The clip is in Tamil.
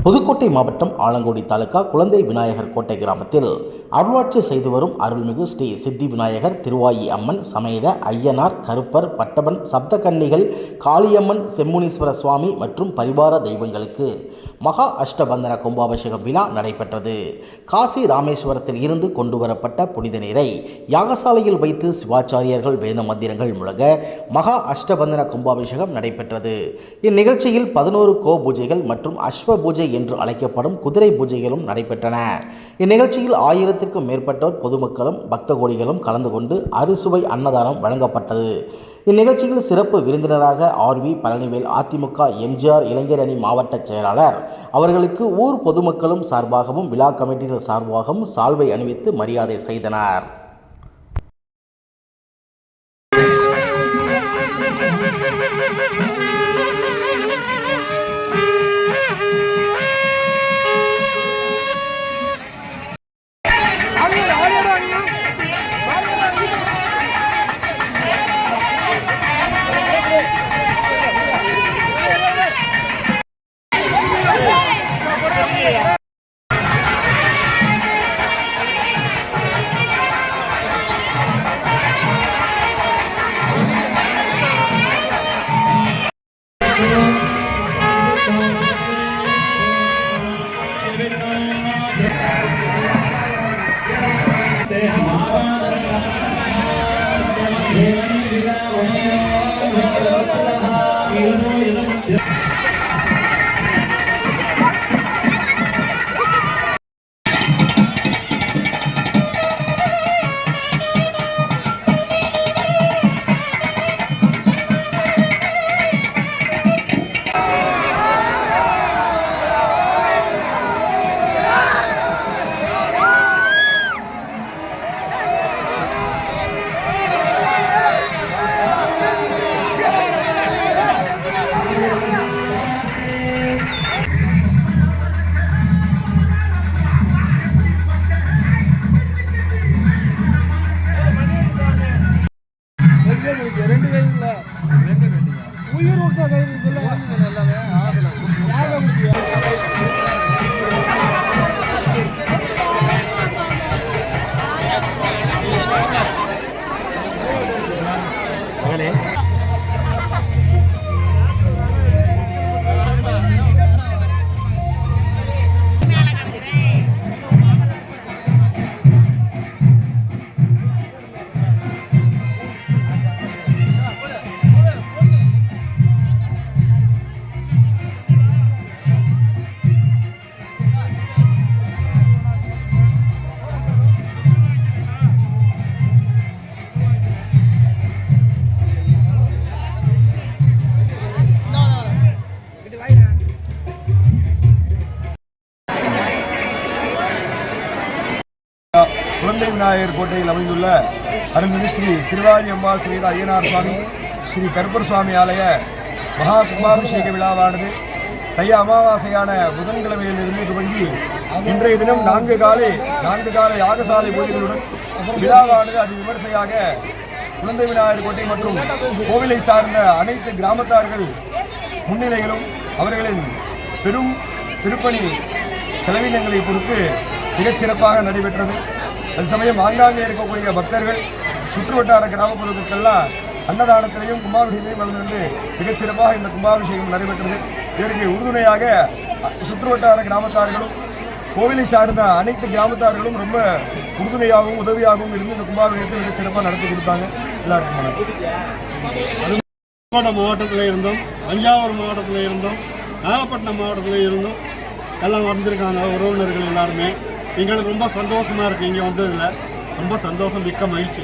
புதுக்கோட்டை மாவட்டம் ஆலங்குடி தாலுகா குழந்தை விநாயகர் கோட்டை கிராமத்தில் அருளாட்சி செய்து வரும் அருள்மிகு ஸ்ரீ சித்தி விநாயகர் திருவாயி அம்மன் சமேத ஐயனார் கருப்பர் பட்டபன் சப்தகன்னிகள் காளியம்மன் செம்முனீஸ்வர சுவாமி மற்றும் பரிவார தெய்வங்களுக்கு மகா அஷ்டபந்தன கும்பாபிஷேகம் விழா நடைபெற்றது. காசி ராமேஸ்வரத்தில் இருந்து கொண்டு வரப்பட்ட புனித நீரை யாகசாலையில் வைத்து சிவாச்சாரியர்கள் வேத மந்திரங்கள் முழங்க மகா அஷ்டபந்தன கும்பாபிஷேகம் நடைபெற்றது. இந்நிகழ்ச்சியில் 11 கோ பூஜைகள் மற்றும் அஸ்வ பூஜை என்று அழைக்கப்படும் குதிரை பூஜைகளும் நடைபெற்றன. இந்நிகழ்ச்சியில் 1000க்கும் மேற்பட்டோர் பொதுமக்களும் பக்த கோடிகளும் கலந்து கொண்டு அறுசுவை அன்னதானம் வழங்கப்பட்டது. இந்நிகழ்ச்சியில் சிறப்பு விருந்தினராக ஆர்வி பழனிவேல் அதிமுக எம்ஜிஆர் இளைஞர் அணி மாவட்ட செயலாளர் அவர்களுக்கு ஊர் பொதுமக்களும் சார்பாகவும் விழா கமிட்டிகள் சார்பாகவும் சால்வை அணிவித்து மரியாதை செய்தனர். உயிர் விட்ட கையில் குழந்தை விநாயகர் கோட்டையில் அமைந்துள்ள அருள்மிகு ஸ்ரீ திருவாயி அம்பாள் சமேத ஐயனார் சுவாமி ஸ்ரீ கருப்பர் சுவாமி ஆலய மகா கும்பாபிஷேக விழாவானது தைய அமாவாசையான புதன்கிழமையிலிருந்து துவங்கி இன்றைய தினம் 4 கால யாகசாலை பூஜைகளுடன் விழாவானது அதி விமர்சையாக குழந்தை விநாயகர் கோட்டை மற்றும் கோவிலை சார்ந்த அனைத்து கிராமத்தார்கள் முன்னிலையிலும் அவர்களின் பெரும் திருப்பணி செலவினங்களை பொறுத்து மிகச் சிறப்பாக நடைபெற்றது. அது சமயம் ஆங்காங்கே இருக்கக்கூடிய பக்தர்கள் சுற்றுவட்டார கிராமப்புறங்களுக்கெல்லாம் அன்னதானத்திலையும் கும்பாபிஷேகத்தையும் வளர்ந்து மிகச் சிறப்பாக இந்த கும்பாபிஷேகம் நடைபெற்றது. இதற்கு உறுதுணையாக சுற்றுவட்டார கிராமத்தார்களும் கோவிலை சார்ந்த அனைத்து கிராமத்தார்களும் ரொம்ப உறுதுணையாகவும் உதவியாகவும் இருந்து இந்த கும்பாபிஷேகத்தை மிகச் சிறப்பாக நடத்தி கொடுத்தாங்க. எல்லாருக்கும் புதுக்கோட்டை மாவட்டத்தில் இருந்தும் தஞ்சாவூர் மாவட்டத்தில் இருந்தும் நாகப்பட்டினம் மாவட்டத்தில் இருந்தும் எல்லாம் வந்திருக்காங்க உறவினர்கள் எல்லாருமே. எங்களுக்கு ரொம்ப சந்தோஷமாக இருக்குது. இங்கே வந்ததில் ரொம்ப சந்தோஷம், மிக்க மகிழ்ச்சி.